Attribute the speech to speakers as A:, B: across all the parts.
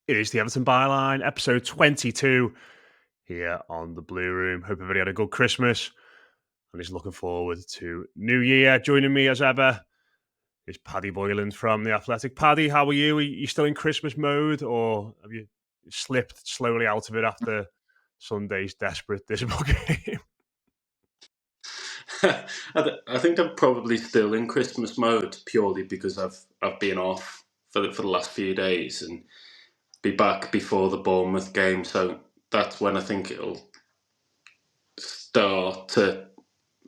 A: It is the Everton Byline, episode 22 here on the Blue Room. Hope everybody had a good Christmas and is looking forward to New Year. Joining me as ever is Paddy Boylan from The Athletic. Paddy, how are you? Are you still in Christmas mode or have you slipped slowly out of it after Sunday's desperate, dismal game?
B: I think I'm probably still in Christmas mode purely because I've been off for the last few days and be back before the Bournemouth game. So that's when I think it'll start to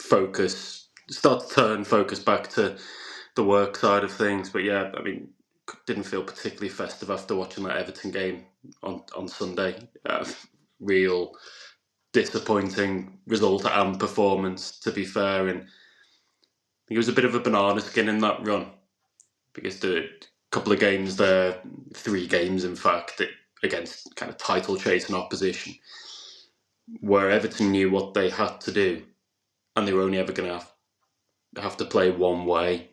B: turn focus back to the work side of things. But yeah, I mean, didn't feel particularly festive after watching that Everton game on Sunday. Real disappointing result and performance, to be fair, and he was a bit of a banana skin in that run because the couple of games there, 3 games in fact, against kind of title chasing opposition, where Everton knew what they had to do and they were only ever going to have to play one way.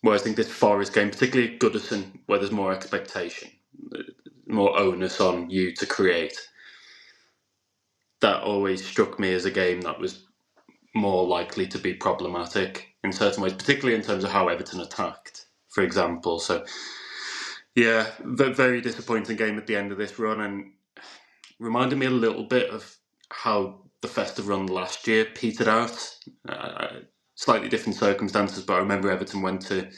B: Whereas I think this Forest game, particularly at Goodison, where there's more expectation, more onus on you to create, that always struck me as a game that was more likely to be problematic in certain ways, particularly in terms of how Everton attacked, for example. So, yeah, very disappointing game at the end of this run, and reminded me a little bit of how the festive run last year petered out. Slightly different circumstances, but I remember Everton went to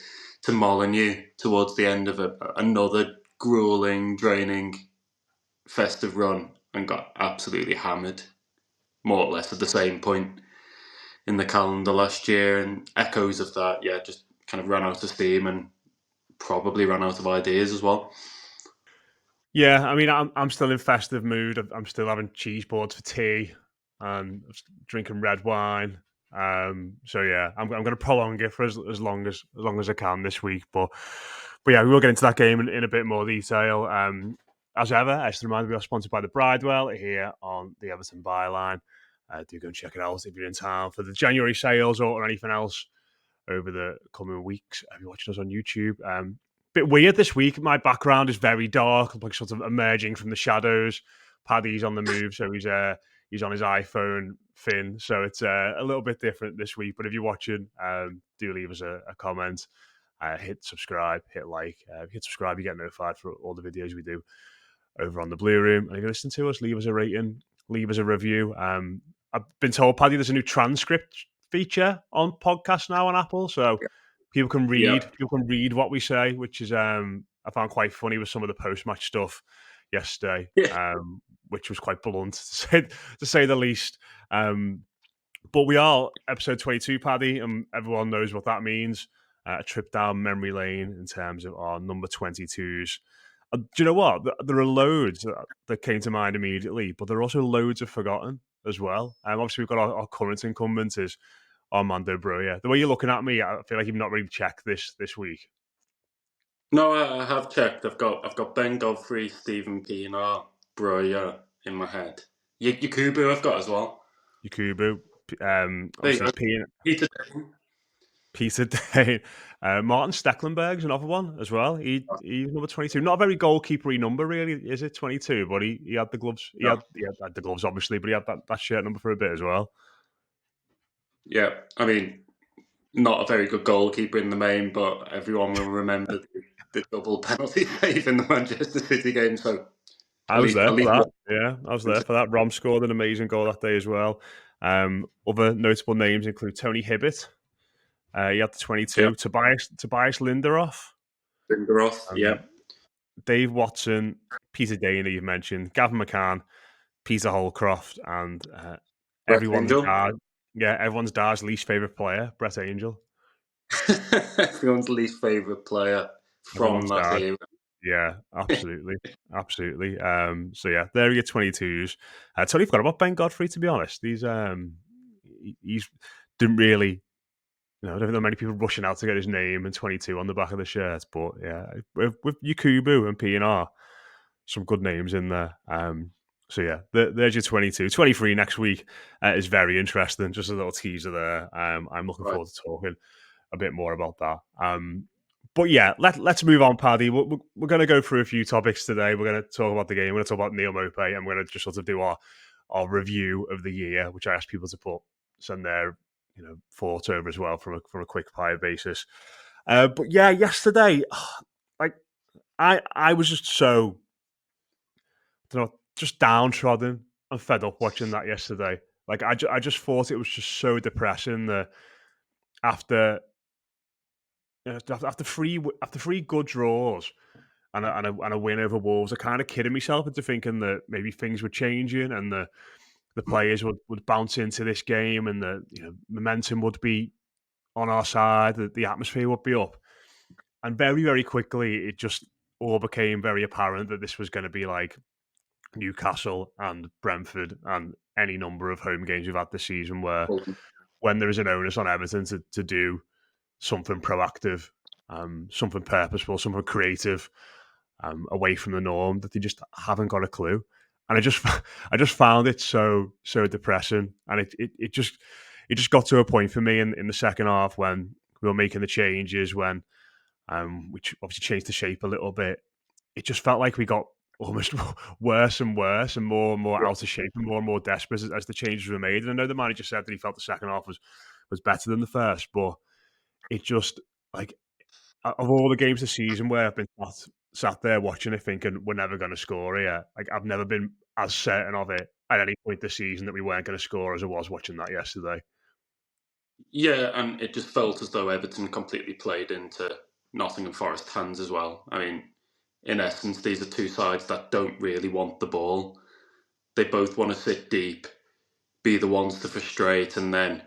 B: Molineux towards the end of another grueling, draining festive run and got absolutely hammered, more or less at the same point in the calendar last year, and echoes of that, yeah, just kind of ran out of steam and probably ran out of ideas as well.
A: Yeah, I mean, I'm still in festive mood. I'm still having cheese boards for tea and drinking red wine. So yeah, I'm going to prolong it for as long as I can this week. But yeah, we will get into that game in a bit more detail. As ever, I just remind you, we are sponsored by the Bridewell here on the Everton Byline. Do go and check it out if you're in town for the January sales or anything else over the coming weeks. If you're watching us on YouTube, bit weird this week. My background is very dark, like sort of emerging from the shadows. Paddy's on the move, so he's on his iPhone, Finn. So it's a little bit different this week. But if you're watching, do leave us a comment. Hit subscribe, hit like. Hit subscribe, you get notified for all the videos we do over on the Blue Room. And if you listen to us, leave us a rating, leave us a review. I've been told, Paddy, there's a new transcript feature on podcasts now on Apple, so people can
B: Yeah.
A: read what we say, which is I found quite funny with some of the post-match stuff yesterday,
B: Yeah.
A: which was quite blunt to say the least. But we are episode 22, Paddy, and everyone knows what that means. A trip down memory lane in terms of our number 22s. Do you know what? There are loads that came to mind immediately, but there are also loads of forgotten as well. Obviously, we've got our current incumbent is Armando Broja. The way you're looking at me, I feel like you've not really checked this week.
B: No, I have checked. I've got Ben Godfrey, Stephen Pienaar, Broya in my head. Yakubu I've got as well.
A: Yakubu,
B: There you
A: obviously
B: go. Peter.
A: Peter Day, Martin Stecklenberg's another one as well. He's number 22. Not a very goalkeepery number, really, is it? 22, but he had the gloves.
B: No.
A: He had the gloves, obviously, but he had that shirt number for a bit as well.
B: Yeah, I mean, not a very good goalkeeper in the main, but everyone will remember the double penalty save in the Manchester City game. So
A: I
B: at
A: was
B: least
A: there
B: at
A: for
B: least
A: that.
B: one.
A: Yeah, I was there for that. Rom scored an amazing goal that day as well. Other notable names include Tony Hibbert. He had the
B: Yeah,
A: 22. Tobias Linderoth.
B: Lindelof. Yeah.
A: Dave Watson, Peter Dana, you've mentioned, Gavin McCann, Peter Holcroft, and
B: Brett
A: everyone's
B: Angel.
A: dad. Yeah, everyone's dad's least favourite player, Brett Angel.
B: Everyone's least favourite player from
A: Everyone's
B: that
A: dad.
B: era.
A: Yeah, absolutely. Absolutely. So yeah, there are your 22s. I totally forgot about Ben Godfrey, to be honest. He's didn't really, I don't think there are many people rushing out to get his name and 22 on the back of the shirt. But yeah, with Yakubu and P&R, some good names in there. So yeah, there's your 22. 23 next week is very interesting. Just a little teaser there. I'm looking
B: Right.
A: forward to talking a bit more about that. But yeah, let's move on, Paddy. We're going to go through a few topics today. We're going to talk about the game. We're going to talk about Neil Mopey, and we're going to just sort of do our review of the year, which I asked people to send their thoughts over as well from a quick fire basis. But yeah, yesterday, like I was just so I don't know, just downtrodden and fed up watching that yesterday. Like I just thought it was just so depressing that after after three good draws and a win over Wolves, I kind of kidded myself into thinking that maybe things were changing and the players would bounce into this game and the momentum would be on our side, the atmosphere would be up. And very, very quickly, it just all became very apparent that this was going to be like Newcastle and Brentford and any number of home games we've had this season where when there is an onus on Everton to do something proactive, something purposeful, something creative, away from the norm, that they just haven't got a clue. And I just found it so depressing, and it just got to a point for me in the second half when we were making the changes, when which obviously changed the shape a little bit. It just felt like we got almost worse and more out of shape and more desperate as the changes were made. And I know the manager said that he felt the second half was better than the first, but it just like of all the games this season where I've been sat there watching it thinking we're never going to score here, like I've never been as certain of it at any point this season that we weren't going to score as I was watching that yesterday.
B: Yeah, and it just felt as though Everton completely played into Nottingham Forest hands as well. I mean, in essence, these are two sides that don't really want the ball. They both want to sit deep, be the ones to frustrate, and then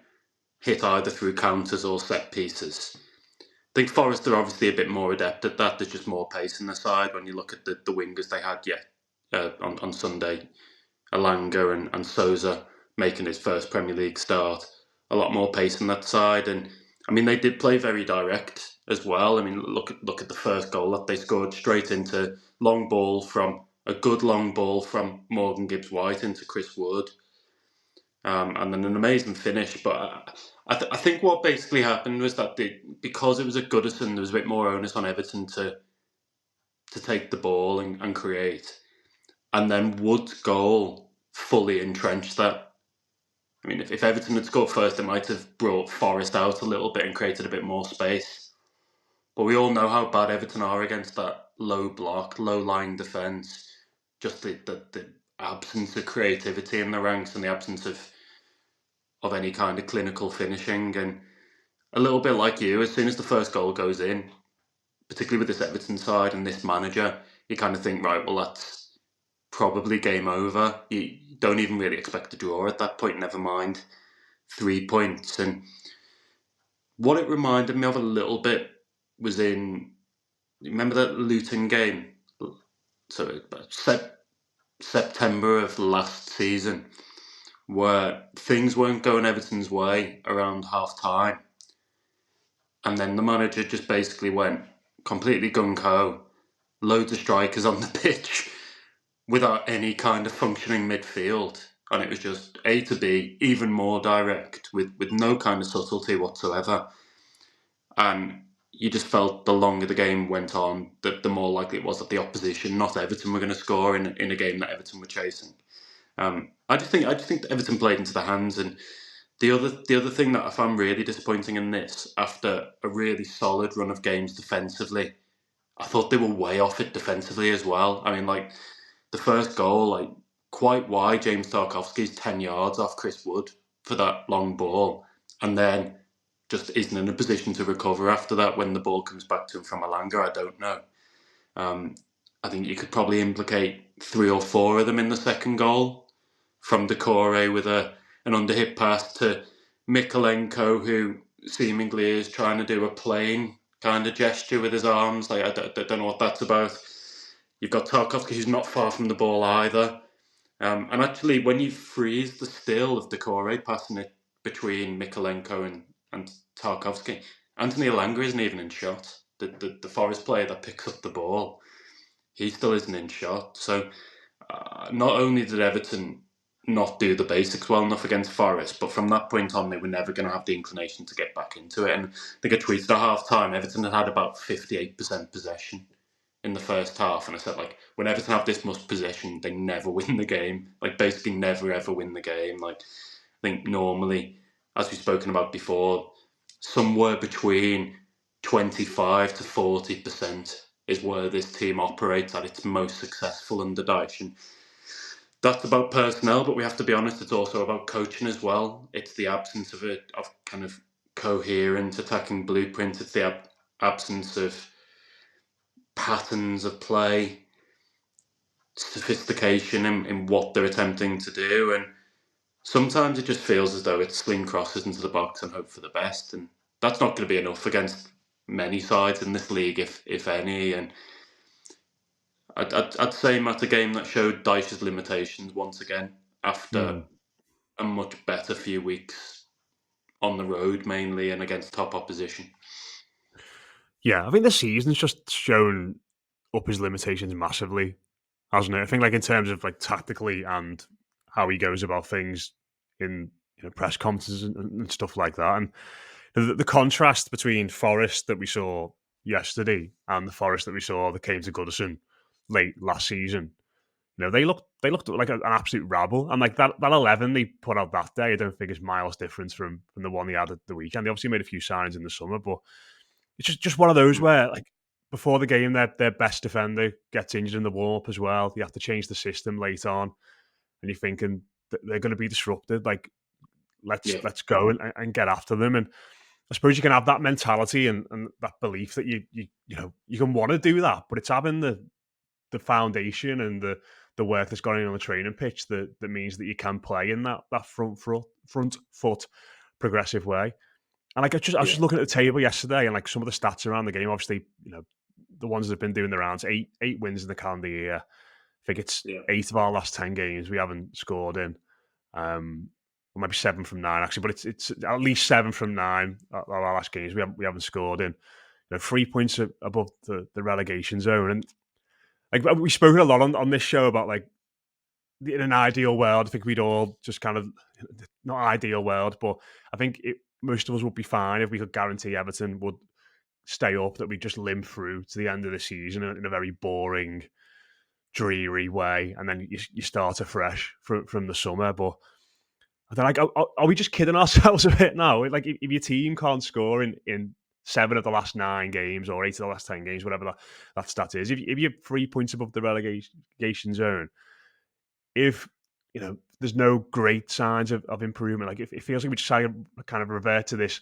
B: hit either through counters or set pieces. I think Forest are obviously a bit more adept at that. There's just more pace in the side when you look at the wingers they had on Sunday. Alanga and Souza making his first Premier League start. A lot more pace in that side, and I mean they did play very direct as well. I mean look at the first goal that they scored straight into a good long ball from Morgan Gibbs White into Chris Wood, and then an amazing finish. But I think what basically happened was that because it was at Goodison, there was a bit more onus on Everton to take the ball and create, and then Wood's goal fully entrenched that. I mean, if Everton had scored first, it might have brought Forest out a little bit and created a bit more space. But we all know how bad Everton are against that low block, low line defence. Just the absence of creativity in the ranks and the absence of any kind of clinical finishing. And a little bit like you, as soon as the first goal goes in, particularly with this Everton side and this manager, you kind of think, right, well, that's probably game over. You don't even really expect a draw at that point, never mind 3 points. And what it reminded me of a little bit was remember that Luton game? So September of last season, where things weren't going Everton's way around half time. And then the manager just basically went completely gung ho, loads of strikers on the pitch without any kind of functioning midfield. And it was just A to B, even more direct, with no kind of subtlety whatsoever. And you just felt the longer the game went on, the more likely it was that the opposition, not Everton, were going to score in a game that Everton were chasing. I just think that Everton played into the hands, and the other thing that I found really disappointing in this, after a really solid run of games defensively, I thought they were way off it defensively as well. I mean, like the first goal, like quite wide, James Tarkowski's 10 yards off Chris Wood for that long ball, and then just isn't in a position to recover after that when the ball comes back to him from Alanga. I don't know. Um, I think you could probably implicate three or four of them in the second goal, from Decore with an underhit pass to Mikolenko, who seemingly is trying to do a playing kind of gesture with his arms. Like I don't know what that's about. You've got Tarkovsky, who's not far from the ball either. And actually, when you freeze the still of Decore passing it between Mikolenko and Tarkovsky, Anthony Elanga isn't even in shot. The Forest player that picks up the ball, he still isn't in shot. So not only did Everton not do the basics well enough against Forest. But from that point on, they were never going to have the inclination to get back into it. And I think I tweeted at half time, Everton had about 58% possession in the first half. And I said, like, when Everton have this much possession, they never win the game. Like, basically never, ever win the game. Like, I think normally, as we've spoken about before, somewhere between 25 to 40% is where this team operates at its most successful under Dyche. And that's about personnel, but we have to be honest, it's also about coaching as well. It's the absence of kind of coherent attacking blueprint. It's the absence of patterns of play, sophistication in what they're attempting to do. And sometimes it just feels as though it's sling crosses into the box and hope for the best. And that's not going to be enough against many sides in this league, if any. And I'd say, Matt, a game that showed Dyche's limitations once again after a much better few weeks on the road, mainly, and against top opposition.
A: Yeah, I think the season's just shown up his limitations massively, hasn't it? I think, like, in terms of like tactically and how he goes about things in press conferences and stuff like that, and the contrast between Forest that we saw yesterday and the Forest that we saw that came to Goodison late last season. They looked like an absolute rabble, and like that 11 they put out that day, I don't think is miles different from the one they had at the weekend. They obviously made a few signings in the summer, but it's just one of those where, like, before the game, their best defender gets injured in the warm up as well. You have to change the system late on, and you're thinking that they're going to be disrupted. Like,
B: Yeah,
A: let's go and get after them. And I suppose you can have that mentality and that belief that you can want to do that, but it's having the foundation and the work that's gone in on the training pitch that means that you can play in that front foot progressive way. And like I was
B: yeah,
A: just looking at the table yesterday, and like some of the stats around the game. Obviously, the ones that have been doing the rounds. Eight wins in the calendar year. I think it's
B: yeah,
A: 8 of our last 10 games we haven't scored in. Or maybe 7 from 9 actually, but it's at least 7 from 9 of our last games we haven't scored in. 3 points above the relegation zone, and like we've spoken a lot on this show about, like, in an ideal world, I think we'd all just kind of, not ideal world, but I think most of us would be fine if we could guarantee Everton would stay up, that we just limp through to the end of the season in a very boring, dreary way, and then you start afresh from the summer. But I don't, like, are we just kidding ourselves a bit now? Like, if your team can't score in 7 of the last 9 games or 8 of the last 10 games, whatever that stat is, if you're 3 points above the relegation zone, if there's no great signs of improvement, like, if it feels like we just kind of revert to this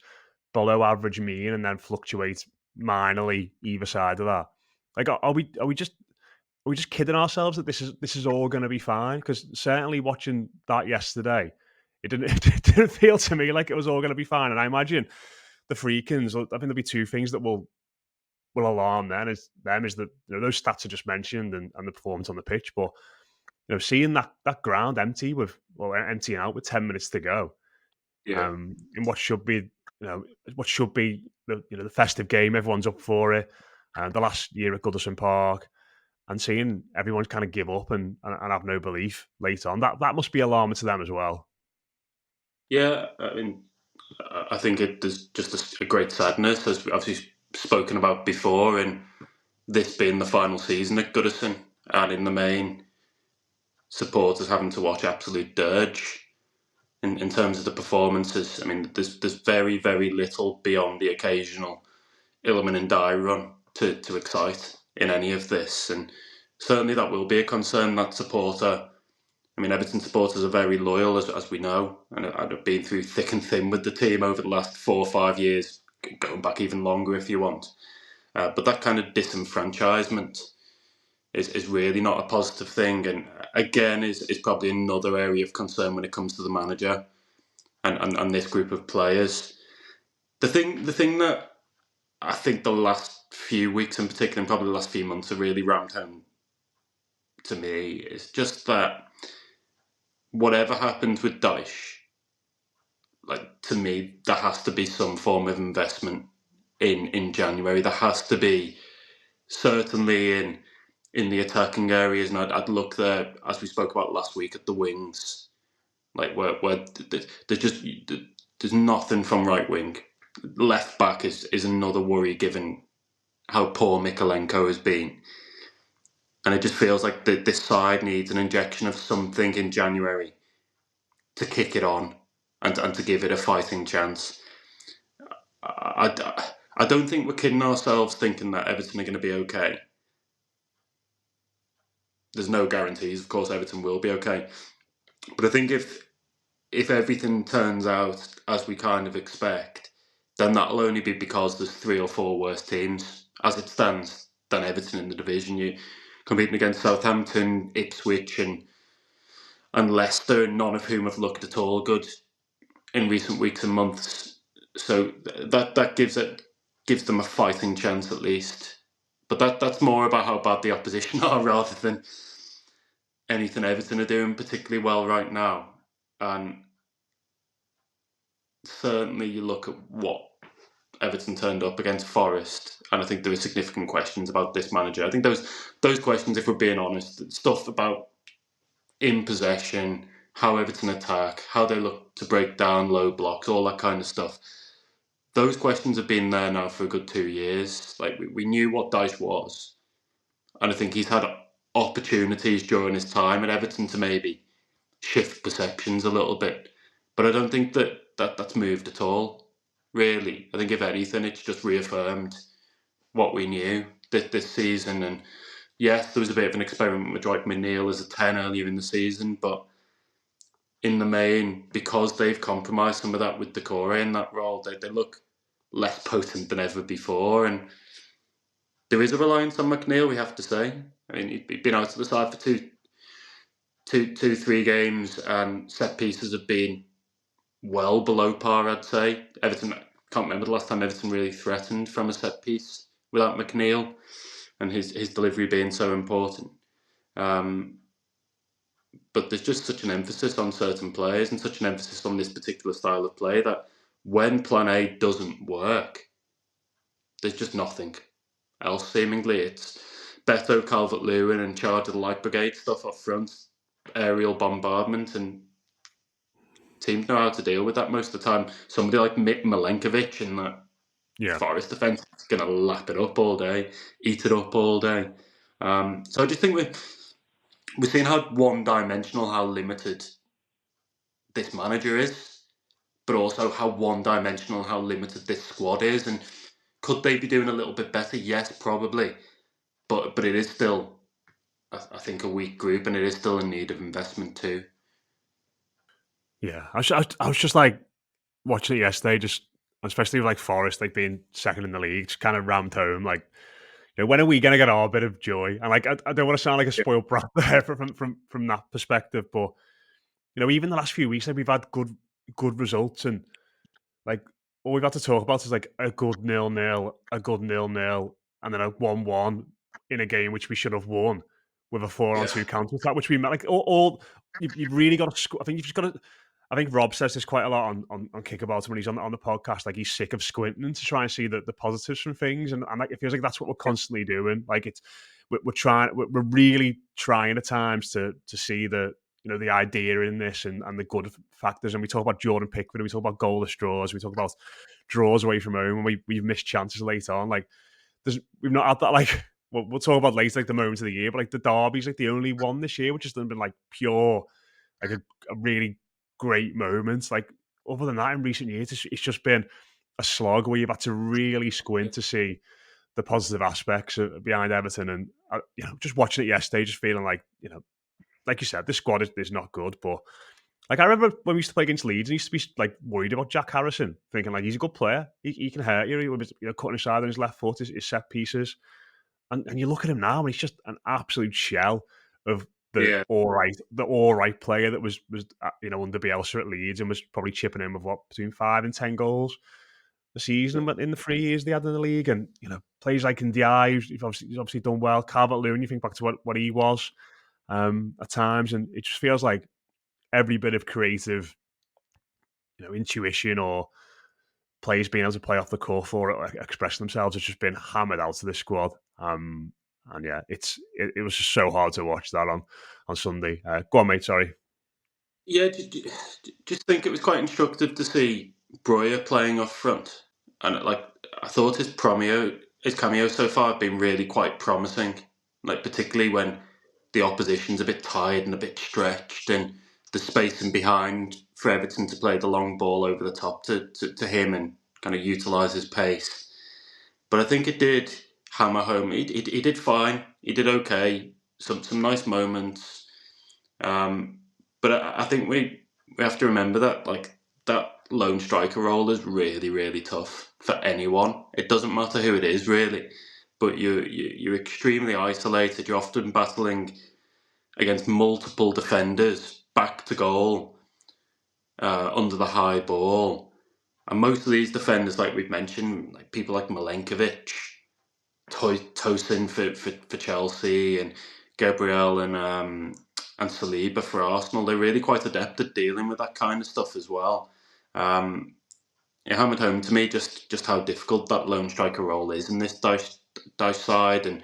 A: below average mean and then fluctuate minorly either side of that. Like, are we just kidding ourselves that this is all going to be fine? Because certainly watching that yesterday, it didn't it didn't feel to me like it was all going to be fine. And I imagine the Freakins, I think there'll be two things that will alarm them is that, those stats I just mentioned, and the performance on the pitch, but seeing that ground emptying out with 10 minutes to go,
B: yeah.
A: in what should be the festive game, everyone's up for it, and the last year at Goodison Park, and seeing everyone kind of give up and have no belief late on, that must be alarming to them as well.
B: Yeah, I mean, I think there's just a great sadness, as we've obviously spoken about before, and this being the final season at Goodison, and in the main, supporters having to watch absolute dirge in terms of the performances. I mean, there's very, very little beyond the occasional Illiman and Dye run to excite in any of this, and certainly that will be a concern. That supporter, I mean, Everton supporters are very loyal, as we know, and I've been through thick and thin with the team over the last 4 or 5 years, going back even longer if you want. But that kind of disenfranchisement is really not a positive thing, and again is probably another area of concern when it comes to the manager and this group of players. The thing that I think the last few weeks in particular, and probably the last few months, have really rammed home to me is just that whatever happens with Dyche, like, to me, there has to be some form of investment in January. There has to be, certainly in the attacking areas, and I'd look there, as we spoke about last week, at the wings. where there's just there's nothing from right wing. Left back is another worry given how poor Mikolenko has been, and it just feels like this side needs an injection of something in January to kick it on and to give it a fighting chance. I don't think we're kidding ourselves thinking that Everton are going to be okay. There's no guarantees. Of course, Everton will be okay. But I think if everything turns out as we kind of expect, then that'll only be because there's 3 or 4 worse teams as it stands than Everton in the division. You competing against Southampton, Ipswich, and Leicester, none of whom have looked at all good in recent weeks and months. So that gives them a fighting chance at least. But that's more about how bad the opposition are rather than anything Everton are doing particularly well right now. And certainly you look at what Everton turned up against Forest, and I think there are significant questions about this manager. I think those questions, if we're being honest, stuff about in possession, how Everton attack, how they look to break down low blocks, all that kind of stuff. Those questions have been there now for a good 2 years. Like we knew what Dyche was, and I think he's had opportunities during his time at Everton to maybe shift perceptions a little bit. But I don't think that's moved at all, really. I think if anything, it's just reaffirmed what we knew this season. And yes, there was a bit of an experiment with Dwight McNeil as a 10 earlier in the season, but in the main, because they've compromised some of that with Decore in that role, they look less potent than ever before. And there is a reliance on McNeil, we have to say. I mean, he'd been out of the side for two, 3 games, and set pieces have been well below par, I'd say. Everton, I can't remember the last time Everton really threatened from a set piece without McNeil and his delivery being so important. But there's just such an emphasis on certain players and such an emphasis on this particular style of play that when plan A doesn't work, there's just nothing else seemingly. It's Beto, Calvert-Lewin and charge of the light brigade stuff up front, aerial bombardment, and teams know how to deal with that most of the time. Somebody like Milenkovic in that Forest defence is going to lap it up all day, eat it up all day. So I just think we're seeing how one-dimensional, how limited this manager is, but also how one-dimensional, how limited this squad is. And could they be doing a little bit better? Yes, probably. But it is still, I think, a weak group, and it is still in need of investment too.
A: Yeah, I was just like watching it yesterday, just especially with like Forest like being second in the league, just kind of rammed home. Like, when are we gonna get our bit of joy? And like, I don't want to sound like a spoiled brat there from that perspective, but even the last few weeks, like we've had good results, and like all we've had to talk about is like a good 0-0, a good 0-0, and then a 1-1 in a game which we should have won with a 4-on-2 counter attack, which we met. Like all you've really got to. I think you've just got to. I think Rob says this quite a lot on Kickabout when he's on the podcast. Like he's sick of squinting to try and see the positives from things, and like it feels like that's what we're constantly doing. Like we're really trying at times to see the idea in this and the good factors. And we talk about Jordan Pickford, and we talk about goalless draws, we talk about draws away from home, and we've missed chances late on. Like we've not had that. Like we'll talk about later, like the moments of the year, but like the derby's like the only one this year which has been like pure, like a really great moment. Like other than that, in recent years, it's just been a slog where you've had to really squint to see the positive aspects behind Everton. And just watching it yesterday, just feeling like like you said, this squad is not good. But like I remember when we used to play against Leeds, and I used to be like worried about Jack Harrison, thinking like he's a good player, he can hurt you. He was cutting aside on his left foot, his set pieces, and you look at him now, and he's just an absolute shell of
B: Yeah.
A: the all right player that was under Bielsa at Leeds, and was probably chipping in with between 5 and 10 goals a season, but in the 3 years they had in the league. And players like Ndiaye, he's obviously done well. Calvert-Lewin, you think back to what he was at times, and it just feels like every bit of creative, intuition or players being able to play off the cuff or express themselves has just been hammered out to this squad. And yeah, it was just so hard to watch that on Sunday. Go on, mate. Sorry.
B: Yeah, just think it was quite instructive to see Breuer playing up front, and like I thought his cameo so far have been really quite promising. Like particularly when the opposition's a bit tired and a bit stretched, and the space in behind for Everton to play the long ball over the top to him and kind of utilise his pace. But I think it did hammer home. He did fine. He did okay. Some nice moments. Um, but I think we have to remember that like that lone striker role is really really tough for anyone. It doesn't matter who it is really, but you're extremely isolated. You're often battling against multiple defenders back to goal under the high ball, and most of these defenders, like we've mentioned, like people like Milenkovic, Tosin for Chelsea, and Gabriel and Saliba for Arsenal. They're really quite adept at dealing with that kind of stuff as well. Um, it hammered home to me just how difficult that lone striker role is in this dice side, and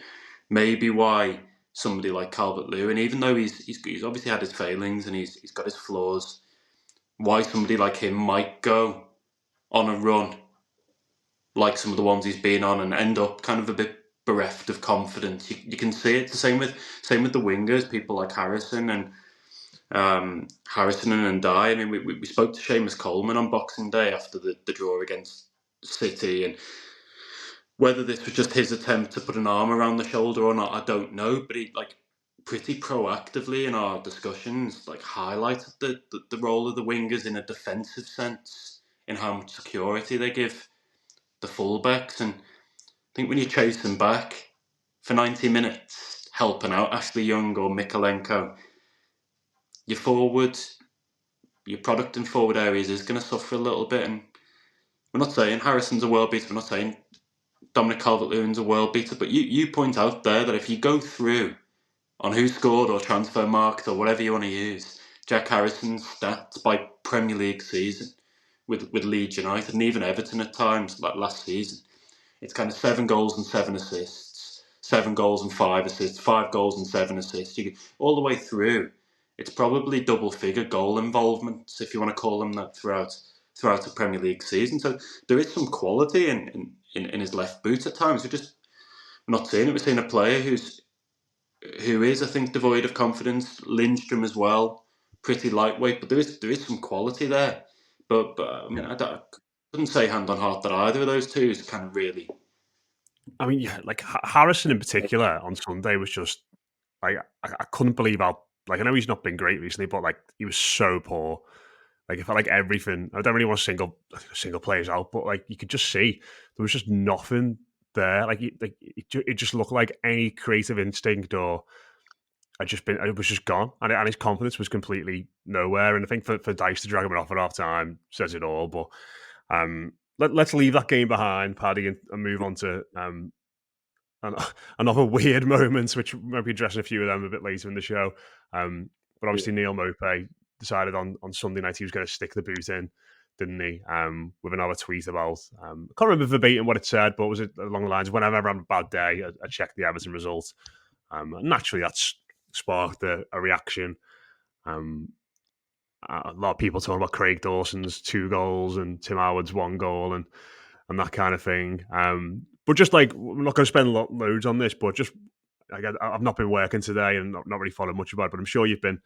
B: maybe why somebody like Calvert Lewin, even though he's obviously had his failings and he's got his flaws, why somebody like him might go on a run like some of the ones he's been on and end up kind of a bit bereft of confidence. You can see it. The same with the wingers, people like Harrison and Ndai. I mean, we spoke to Seamus Coleman on Boxing Day after the draw against City, and whether this was just his attempt to put an arm around the shoulder or not, I don't know. But he like pretty proactively in our discussions like highlighted the role of the wingers in a defensive sense, in how much security they give the fullbacks. And I think when you chase them back for 90 minutes, helping out Ashley Young or Mikolenko, your forward, your product in forward areas is going to suffer a little bit. And we're not saying Harrison's a world beater, we're not saying Dominic Calvert-Lewin's a world beater, but you point out there that if you go through on who scored or transfer market or whatever you want to use, Jack Harrison's stats by Premier League season with Leeds United and even Everton at times, like last season, it's kind of 7 goals and 7 assists, 7 goals and 5 assists, 5 goals and 7 assists. All the way through, it's probably double figure goal involvements, if you want to call them that, throughout the Premier League season. So there is some quality in his left boot at times. We're not seeing it. We're seeing a player who is, I think, devoid of confidence. Lindstrom as well, pretty lightweight, but there is some quality there. But I mean, I couldn't say hand on heart that either of those two is kind of really.
A: I mean, yeah, like Harrison in particular on Sunday was just like I couldn't believe how like I know he's not been great recently, but like he was so poor. Like it felt like everything. I don't really want to single players out, but like you could just see there was just nothing there. It just looked like any creative instinct or it was just gone, and his confidence was completely nowhere. And I think for Dice to drag him off at half time says it all. But let's leave that game behind, Paddy, and move on to and another weird moments, which we'll be addressing a few of them a bit later in the show. But obviously, Neil Mopey decided on Sunday night he was going to stick the boot in, didn't he? With another tweet about, I can't remember verbatim what it said, but was it along the lines of whenever I'm having a bad day, I check the Everton results. Naturally, that's sparked a reaction. Um, a lot of people talking about Craig Dawson's 2 goals and Tim Howard's 1 goal and that kind of thing. But just like we're not going to spend loads on this, but just like I've not been working today and not really followed much about it, but I'm sure you've been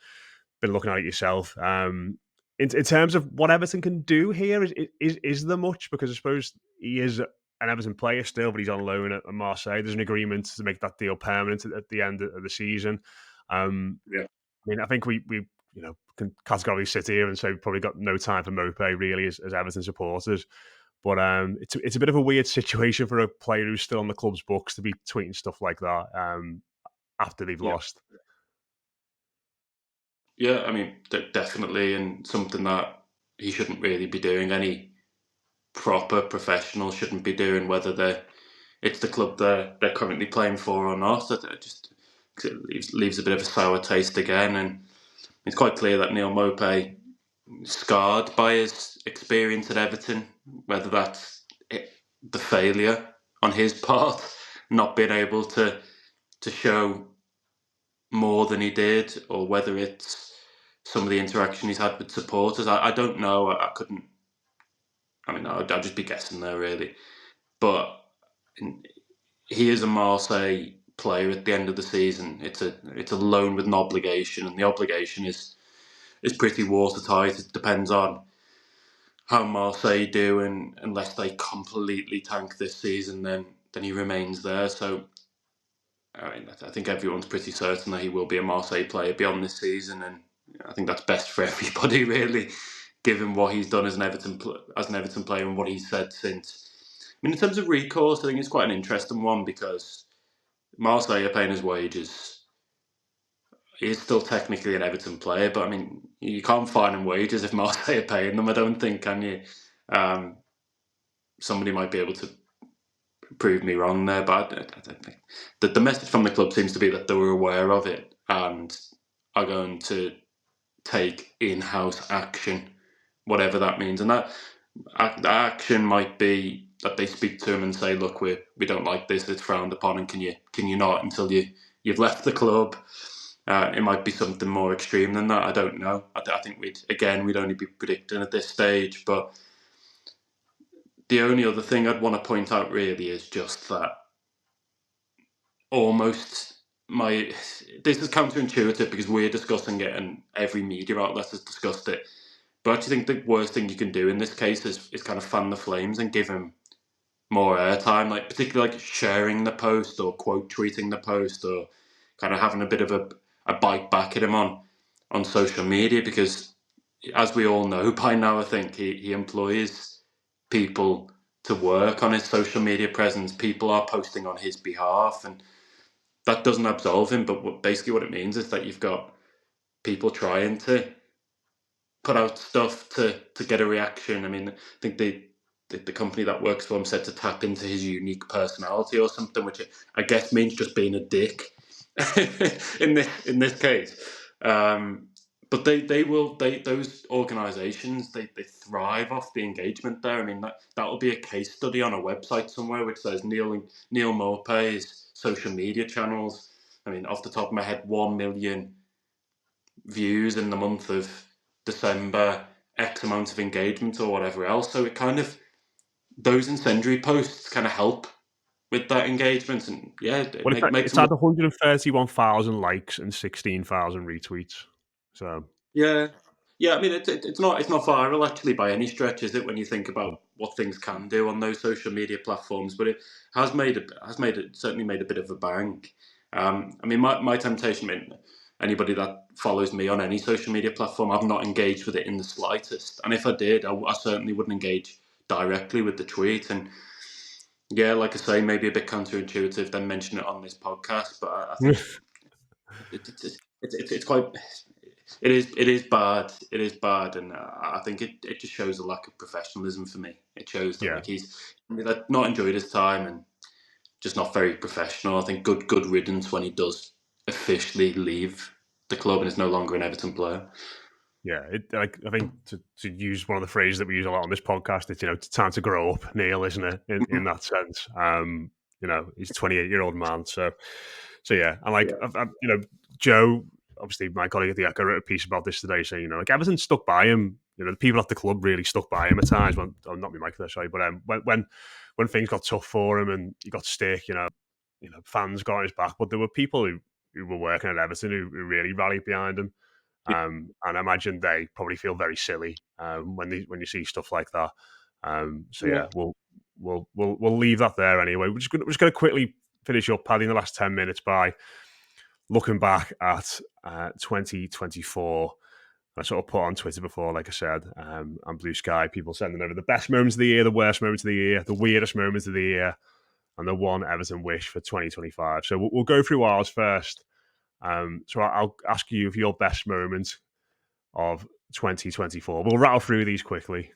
A: looking at it yourself. In terms of what Everton can do here, is there much? Because I suppose he is an Everton player still, but he's on loan at Marseille. There's an agreement to make that deal permanent at the end of the season. Um,
B: Yeah.
A: I mean, I think we can categorically sit here and say we've probably got no time for Mopey really as Everton supporters. But it's a bit of a weird situation for a player who's still on the club's books to be tweeting stuff like that after they've
B: Yeah.
A: lost.
B: Yeah, I mean, definitely, and something that he shouldn't really be doing. Any proper professional shouldn't be doing, whether it's the club they're currently playing for or not. It just leaves a bit of a sour taste again, and it's quite clear that Neil Mopey scarred by his experience at Everton, whether that's the failure on his part, not being able to show more than he did, or whether it's some of the interaction he's had with supporters. I don't know. I couldn't. I mean, I'd just be guessing there really. But he is a Marseille player at the end of the season. It's a loan with an obligation, and the obligation is pretty watertight. It depends on how Marseille do, and unless they completely tank this season, then he remains there. So I mean, I think everyone's pretty certain that he will be a Marseille player beyond this season, and I think that's best for everybody, really, given what he's done as an Everton player and what he's said since. I mean, in terms of recourse, I think it's quite an interesting one because Marseille are paying his wages. He is still technically an Everton player, but I mean, you can't fine him wages if Marseille are paying them. I don't think, can you? Somebody might be able to prove me wrong there, but I don't think the message from the club seems to be that they were aware of it and are going to take in-house action, whatever that means. And that action might be that they speak to him and say, "Look, we don't like this. It's frowned upon, and can you not until you've left the club." It might be something more extreme than that. I don't know. I think we'd only be predicting at this stage. But the only other thing I'd want to point out really is just that this is counterintuitive because we're discussing it and every media outlet has discussed it. But I actually think the worst thing you can do in this case is kind of fan the flames and give him more airtime, like particularly like sharing the post or quote tweeting the post or kind of having a bit of a bite back at him on social media, because as we all know by now, I think he employs people to work on his social media presence. People are posting on his behalf, and that doesn't absolve him. But basically what it means is that you've got people trying to put out stuff to get a reaction. I mean, I think the company that works for him said to tap into his unique personality or something, which I guess means just being a dick in this case. But those organisations they thrive off the engagement there. I mean that'll be a case study on a website somewhere which says Neil Maupay's social media channels. I mean, off the top of my head, 1 million views in the month of December, X amount of engagement or whatever else. So it kind of, those incendiary posts kind of help with that engagement, and yeah, it
A: Well,
B: makes
A: it's
B: them
A: had
B: look.
A: 131,000 likes and 16,000 retweets. So
B: Yeah, yeah. I mean, it's not viral actually by any stretch, is it? When you think about what things can do on those social media platforms, but it certainly made a bit of a bang. I mean, my temptation. I mean, anybody that follows me on any social media platform, I've not engaged with it in the slightest. And if I did, I certainly wouldn't engage directly with the tweet. And yeah, like I say, maybe a bit counterintuitive then mention it on this podcast, but I think it's quite. It is bad. It is bad, and I think it just shows a lack of professionalism for me. It shows that
A: yeah,
B: like he's not enjoyed his time and just not very professional. I think good riddance when he does officially leave the club and is no longer an Everton player.
A: yeah. I think to use one of the phrases that we use a lot on this podcast, it's time to grow up, Neil, isn't it? In that sense, he's a 28-year-old man, so yeah, and like
B: Yeah.
A: Joe, obviously my colleague at the Echo wrote a piece about this today, saying like Everton stuck by him. The people at the club really stuck by him at times. Not me, Mike, there, sorry, but when things got tough for him and he got stick, fans got on his back, but there were people who were working at Everton who really rallied behind him. And I imagine they probably feel very silly when you see stuff like that. So
B: Yeah.
A: yeah, we'll leave that there anyway. We're just going to quickly finish up, Paddy, in the last 10 minutes by looking back at 2024. I sort of put on Twitter before, like I said, and Blue Sky, people sending over the best moments of the year, the worst moments of the year, the weirdest moments of the year, and the one Everton wish for 2025. So we'll go through ours first. So I'll ask you for your best moment of 2024. We'll rattle through these quickly.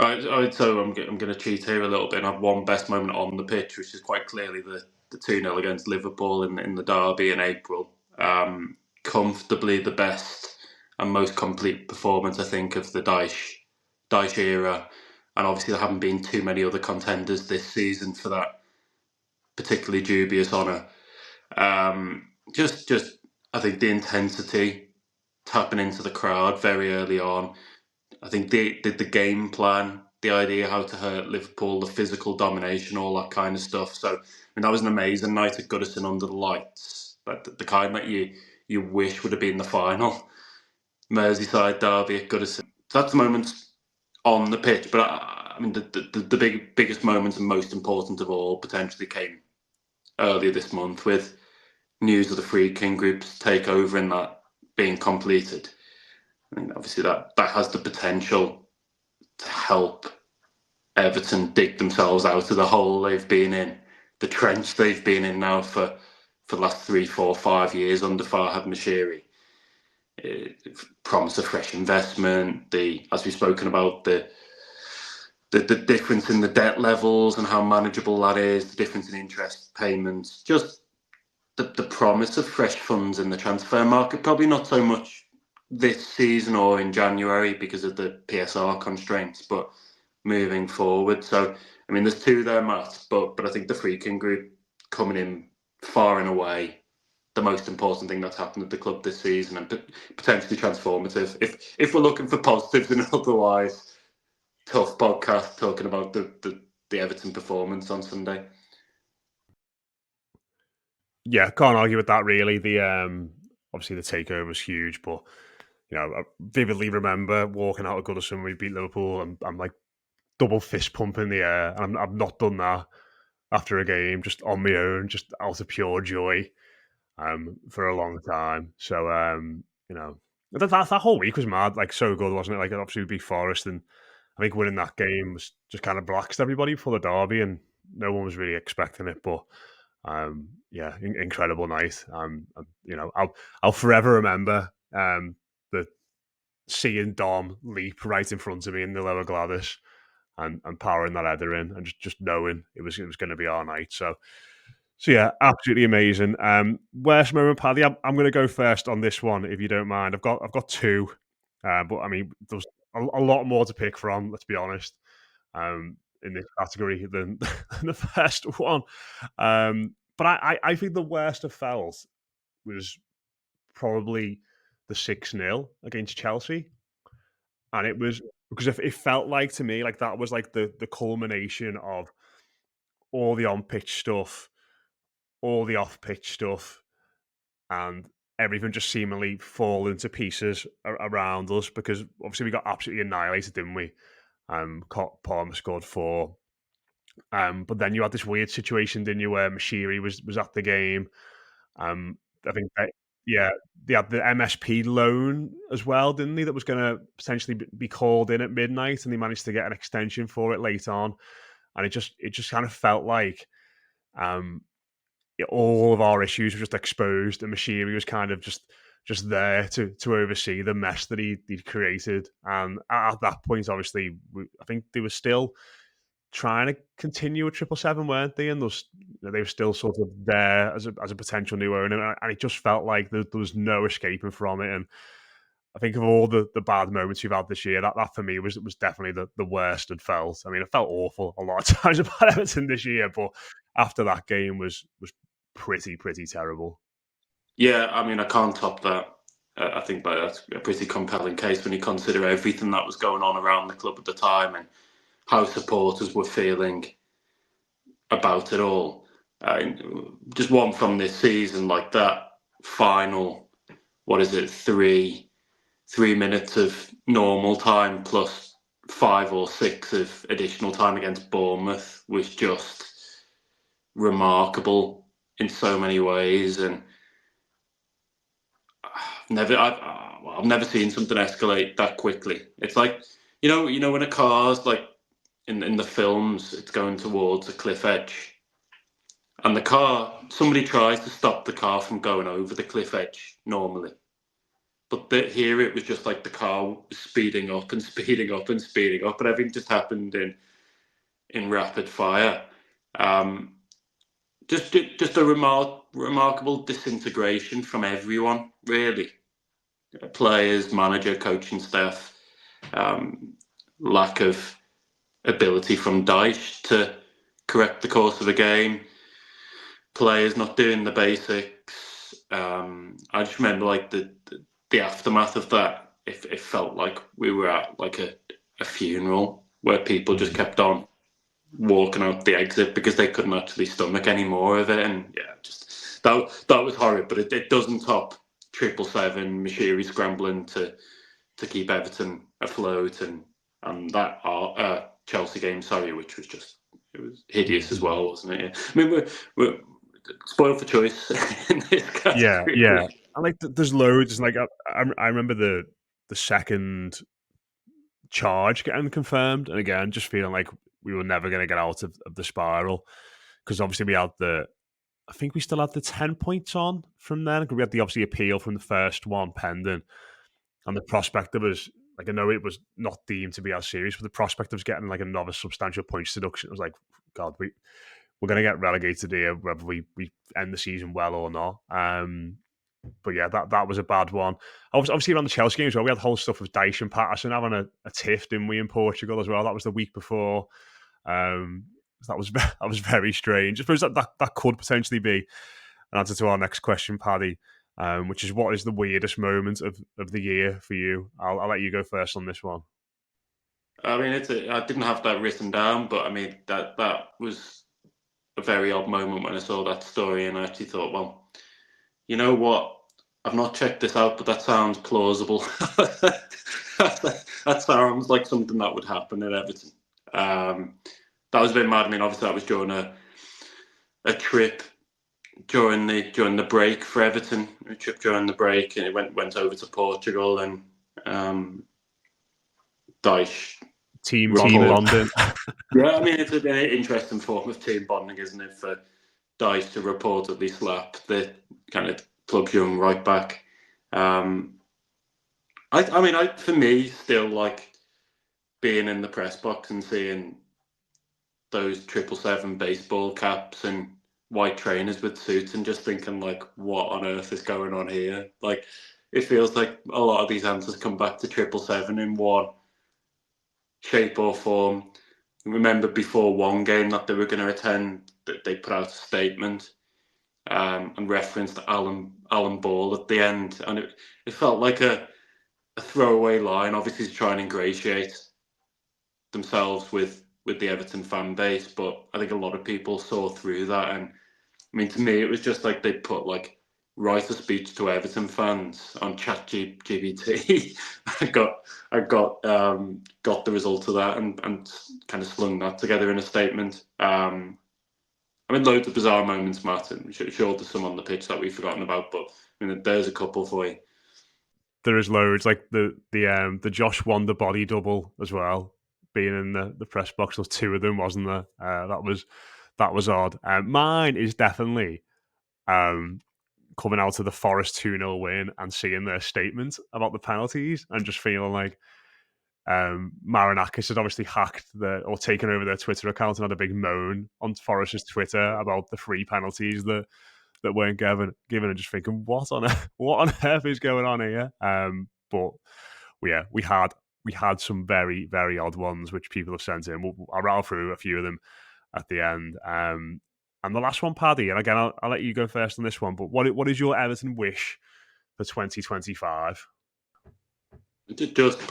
B: All right, so I'm going to cheat here a little bit and have one best moment on the pitch, which is quite clearly the 2-0 against Liverpool in the derby in April. Comfortably the best and most complete performance, I think, of the Dyche era. And obviously there haven't been too many other contenders this season for that particularly dubious honour. Just I think the intensity, tapping into the crowd very early on. I think they did the game plan, the idea how to hurt Liverpool, the physical domination, all that kind of stuff. So, I mean, that was an amazing night at Goodison under the lights. But the kind that you wish would have been the final. Merseyside derby at Goodison. So that's the moments on the pitch. But I mean, the biggest moments and most important of all potentially came earlier this month with news of the Free King Group's takeover and that being completed. I mean, obviously that has the potential to help Everton dig themselves out of the hole they've been in, the trench they've been in now for the last 3, 4, 5 years under Farhad Moshiri. Promise of fresh investment, as we've spoken about, the difference in the debt levels and how manageable that is, the difference in interest payments, just the promise of fresh funds in the transfer market. Probably not so much this season or in January because of the PSR constraints, but moving forward. So, I mean, there's two there, Matt, but I think the Free King Group coming in far and away the most important thing that's happened at the club this season, and potentially transformative. If we're looking for positives in an otherwise tough podcast talking about the Everton performance on Sunday.
A: Yeah, can't argue with that really. The obviously the takeover was huge, but I vividly remember walking out of Goodison when we beat Liverpool, and I'm like double fist pump in the air, and I've not done that after a game, just on my own, just out of pure joy, for a long time. So that whole week was mad, like so good, wasn't it? Like obviously we beat Forest, and I think winning that game was just kind of relaxed everybody for the derby, and no one was really expecting it, but. Yeah, incredible night. I'll forever remember the seeing Dom leap right in front of me in the Lower Gladys and powering that header in, and just knowing it was going to be our night. So yeah, absolutely amazing. Worst moment, Paddy. I'm going to go first on this one, if you don't mind. I've got two, but I mean, there's a lot more to pick from. Let's be honest. In this category than the first one. But I think the worst I felt was probably the 6-0 against Chelsea. And it was because it felt like to me like that was like the culmination of all the on pitch stuff, all the off pitch stuff, and everything just seemingly falling to pieces around us because obviously we got absolutely annihilated, didn't we? Palmer scored 4. But then you had this weird situation, didn't you, where Mashiri was at the game. I think yeah, they had the MSP loan as well, didn't they? That was going to potentially be called in at midnight, and they managed to get an extension for it late on. And it just kind of felt like um, all of our issues were just exposed, and Mashiri was kind of just there to oversee the mess that he'd created. And at that point, obviously, I think they were still trying to continue a 777, weren't they? And they were still sort of there as a potential new owner, and it just felt like there was no escaping from it. And I think of all the bad moments we've had this year, that for me was definitely the worst it felt. I mean, it felt awful a lot of times about Everton this year, but after that game was pretty terrible.
B: Yeah, I mean, I can't top that. I think that's a pretty compelling case when you consider everything that was going on around the club at the time and how supporters were feeling about it all. Just one from this season, like that final, what is it, 3 minutes of normal time plus 5 or 6 of additional time against Bournemouth was just remarkable in so many ways. And I've never seen something escalate that quickly. It's like when a car's like in the films, it's going towards a cliff edge, and somebody tries to stop the car from going over the cliff edge normally, but here it was just like the car was speeding up and speeding up and speeding up, and everything just happened in rapid fire. Just a remarkable disintegration from everyone, really. Players, manager, coaching staff, lack of ability from Dyche to correct the course of a game, players not doing the basics. I just remember like the aftermath of that, it felt like we were at like a funeral where people just kept on walking out the exit because they couldn't actually stomach any more of it. And yeah, just that was horrid. But it doesn't top 777, Mashiri scrambling to keep Everton afloat, and that Chelsea game, sorry, which was just, it was hideous as well, wasn't it? Yeah. I mean, we're spoiled for choice in this category.
A: Yeah. And like, there's loads. Like, I remember the second charge getting confirmed, and again, just feeling like we were never going to get out of the spiral, because obviously we had I think we still had the 10 points on from then, because we had the obviously appeal from the first one pending, and the prospect of us, like, I know it was not deemed to be as serious, but the prospect of us getting like another substantial points deduction, it was like, God, we're going to get relegated here, whether we end the season well or not. But yeah, that was a bad one. Obviously, around the Chelsea game as well, we had the whole stuff with Dyche and Patterson having a tiff, didn't we, in Portugal as well? That was the week before. That was that was very strange. I suppose that could potentially be an answer to our next question, Paddy, which is, what is the weirdest moment of the year for you? I'll let you go first on this one.
B: I mean, I didn't have that written down, but I mean that was a very odd moment when I saw that story, and I actually thought, well, you know what? I've not checked this out, but that sounds plausible. That sounds like something that would happen at Everton. That was a bit mad. I mean, obviously that was during a trip during the break for Everton. A trip during the break, and it went over to Portugal, and Dyche
A: Team
B: report.
A: bonding.
B: Yeah, I mean, it's an interesting form of team bonding, isn't it? For Dyche to reportedly slap the kind of club's young right back. I mean, for me, still like being in the press box and seeing those 777 baseball caps and white trainers with suits, and just thinking, like, what on earth is going on here? Like, it feels like a lot of these answers come back to 777 in one shape or form. Remember, before one game that they were going to attend, that they put out a statement and referenced Alan Ball at the end, and it felt like a throwaway line, obviously to try and ingratiate themselves with the Everton fan base. But I think a lot of people saw through that, and I mean, to me, it was just like they put like, write a speech to Everton fans on ChatGPT. I got the result of that, and kind of slung that together in a statement. I mean, loads of bizarre moments, Martin. Sure, there's some on the pitch that we've forgotten about, but I mean, there's a couple for you.
A: There is loads, like the Josh Wonder body double as well, being in the press box. There's two of them, wasn't there? That was odd. Mine is definitely um, coming out of the Forest 2-0 win and seeing their statement about the penalties, and just feeling like Marinakis had obviously hacked or taken over their Twitter account and had a big moan on Forest's Twitter about the free penalties that weren't given, and just thinking, what on earth is going on here? But yeah, we had some very, very odd ones which people have sent in. I'll rattle through a few of them at the end. And the last one, Paddy, and again, I'll let you go first on this one. But what is your Everton wish for 2025?
B: Just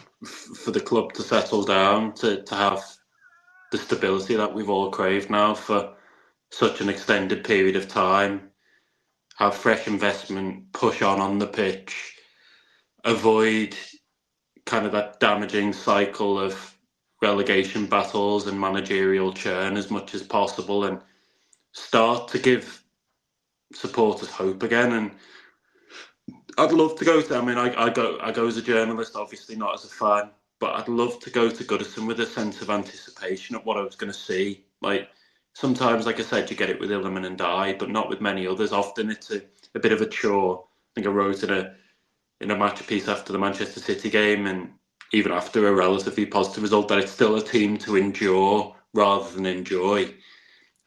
B: for the club to settle down, to have the stability that we've all craved now for such an extended period of time, have fresh investment, push on the pitch, avoid kind of that damaging cycle of relegation battles and managerial churn as much as possible, and start to give supporters hope again. And I'd love to go to. I mean, I go as a journalist, obviously not as a fan, but I'd love to go to Goodison with a sense of anticipation of what I was going to see. Like, sometimes, like I said, you get it with Illiman and Dye, but not with many others. Often it's a bit of a chore. I think I wrote in a match piece after the Manchester City game, and even after a relatively positive result, that it's still a team to endure rather than enjoy.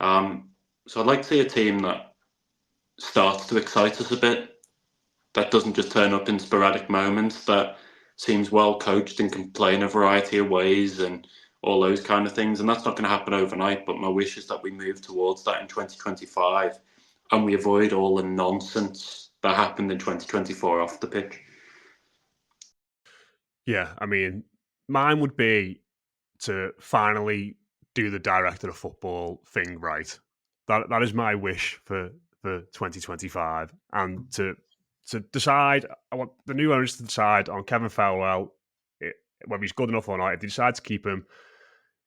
B: So I'd like to see a team that starts to excite us a bit, that doesn't just turn up in sporadic moments, that seems well coached and can play in a variety of ways and all those kind of things. And that's not going to happen overnight, but my wish is that we move towards that in 2025, and we avoid all the nonsense that happened in 2024 off the pitch.
A: Yeah, I mean, mine would be to finally do the director of football thing right. That is my wish for 2025, and to decide. I want the new owners to decide on Kevin Farwell, eh, whether he's good enough or not. If they decide to keep him,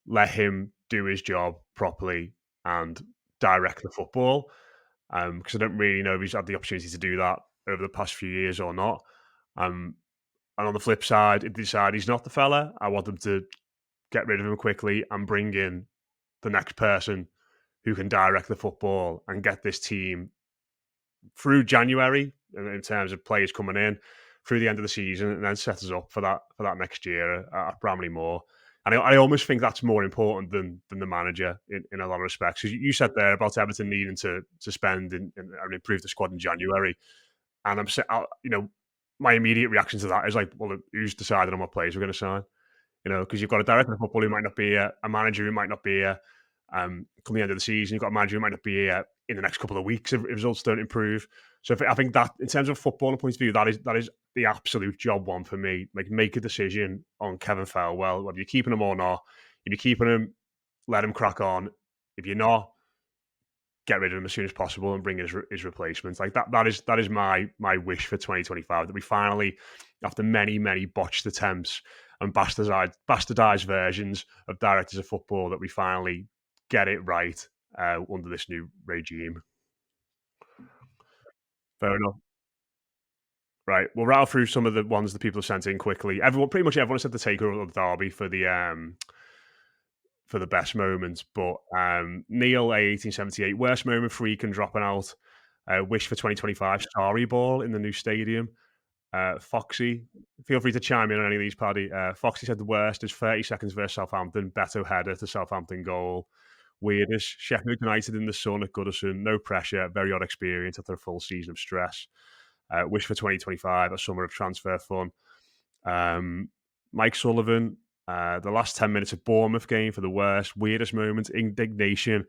A: let him do his job properly and direct the football. Because I don't really know if he's had the opportunity to do that over the past few years or not. Um, and on the flip side, if they decide he's not the fella, I want them to get rid of him quickly and bring in the next person who can direct the football and get this team through January in terms of players coming in through the end of the season, and then set us up for that next year at Bramley Moore. And I almost think that's more important than the manager in a lot of respects. 'Cause you said there about Everton needing to spend and improve the squad in January, and my immediate reaction to that is like, well, who's decided on what players we're going to sign? Because you've got a director of football who might not be here, a manager who might not be here come the end of the season. You've got a manager who might not be here in the next couple of weeks if results don't improve. So I think that, in terms of footballing point of view, that is the absolute job one for me. Like, make a decision on Kevin Farwell, whether you're keeping him or not. If you're keeping him, let him crack on. If you're not, get rid of him as soon as possible and bring in his replacements. Like that is my wish for 2025, that we finally, after many botched attempts and bastardized versions of directors of football, that we finally get it right under this new regime. Fair enough. Right, we'll rattle through some of the ones that people have sent in quickly. Pretty much everyone said the takeover of the derby for the best moments. But Neil A1878, worst moment, Freak and dropping out. Wish for 2025, sorry ball in the new stadium. Foxy, feel free to chime in on any of these, Paddy. Foxy said the worst is 30 seconds versus Southampton. Beto header to Southampton goal. Weirdest, Sheffield United in the sun at Goodison. No pressure, very odd experience after a full season of stress. Wish for 2025, a summer of transfer fun. Mike Sullivan, the last 10 minutes of Bournemouth game for the worst. Weirdest moment, indignation.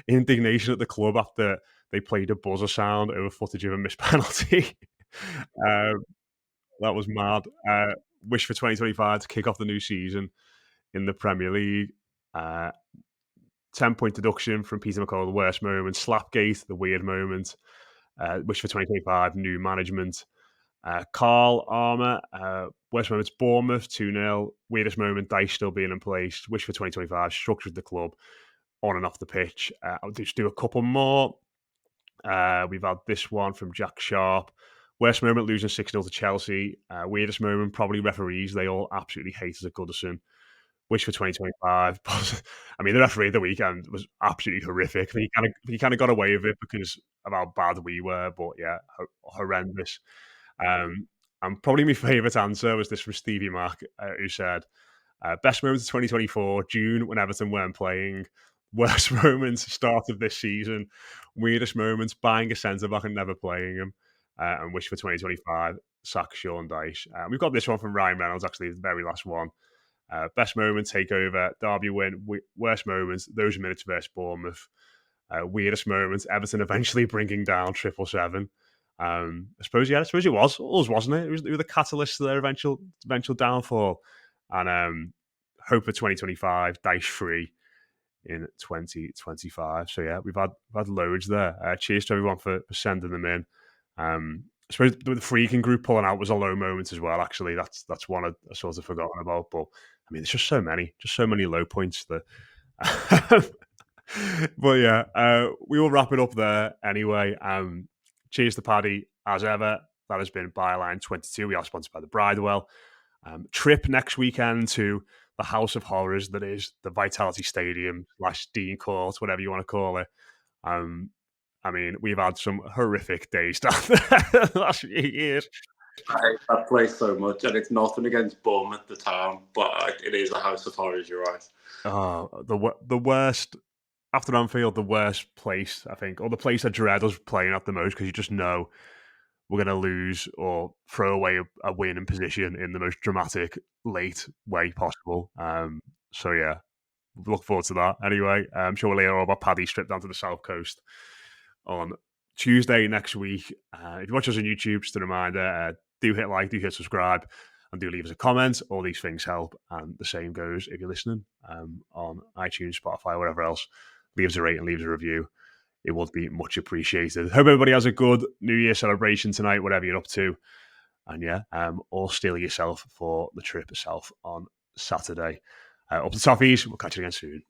A: Indignation at the club after they played a buzzer sound over footage of a missed penalty. um, that was mad. Wish for 2025 to kick off the new season in the Premier League. 10-point deduction from Peter McCall, the worst moment. Slapgate, the weird moment. Wish for 2025, new management. Carl Armour, worst moments, Bournemouth 2-0. Weirdest moment, Dice still being in place. Wish for 2025, structured the club on and off the pitch. I'll just do a couple more. We've had this one from Jack Sharp. Worst moment, losing 6-0 to Chelsea. Weirdest moment, probably referees. They all absolutely hate us at Goodison. Wish for 2025. I mean, the referee of the weekend was absolutely horrific. He kind of got away with it because of how bad we were, but yeah, horrendous. Um, and probably my favourite answer was this from Stevie Mack, who said, best moments of 2024, June when Everton weren't playing. Worst moments, start of this season. Weirdest moments, buying a centre back and never playing him. And wish for 2025, sack Sean Dyche. We've got this one from Ryan Reynolds, actually, the very last one. Best moment, takeover, Derby win. Worst moments, those minutes versus Bournemouth. Weirdest moments, Everton eventually bringing down 777. I suppose it was us, wasn't it? It was the catalyst to their eventual downfall. And hope for 2025, Dice free in 2025. So yeah, we've had loads there. Cheers to everyone for sending them in. I suppose the freaking group pulling out was a low moment as well. Actually, that's one I sort of forgotten about. But I mean, there's just so many low points that. But yeah, we will wrap it up there anyway. Cheers to Paddy as ever. That has been Byline 22. We are sponsored by the Bridewell. Trip next weekend to the House of Horrors that is the Vitality Stadium / Dean Court, whatever you want to call it. I mean, we've had some horrific days down there the last few years.
B: I hate that place so much, and it's nothing against Bournemouth, the town, but it is a house of horrors. You're right.
A: Oh, the worst after Anfield, the worst place I think, or the place I dread us playing at the most, because you just know we're going to lose or throw away a win in position in the most dramatic late way possible. So yeah, look forward to that. Anyway, I'm sure we'll hear all about Paddy stripped down to the south coast on Tuesday next week. If you watch us on YouTube, just a reminder, do hit like, do hit subscribe. And do leave us a comment. All these things help. And the same goes if you're listening on iTunes, Spotify, whatever else. Leave us a rate and leave us a review. It would be much appreciated. Hope everybody has a good New Year celebration tonight, whatever you're up to. And yeah, all steel yourself for the trip itself on Saturday. Up the Toffees. We'll catch you again soon.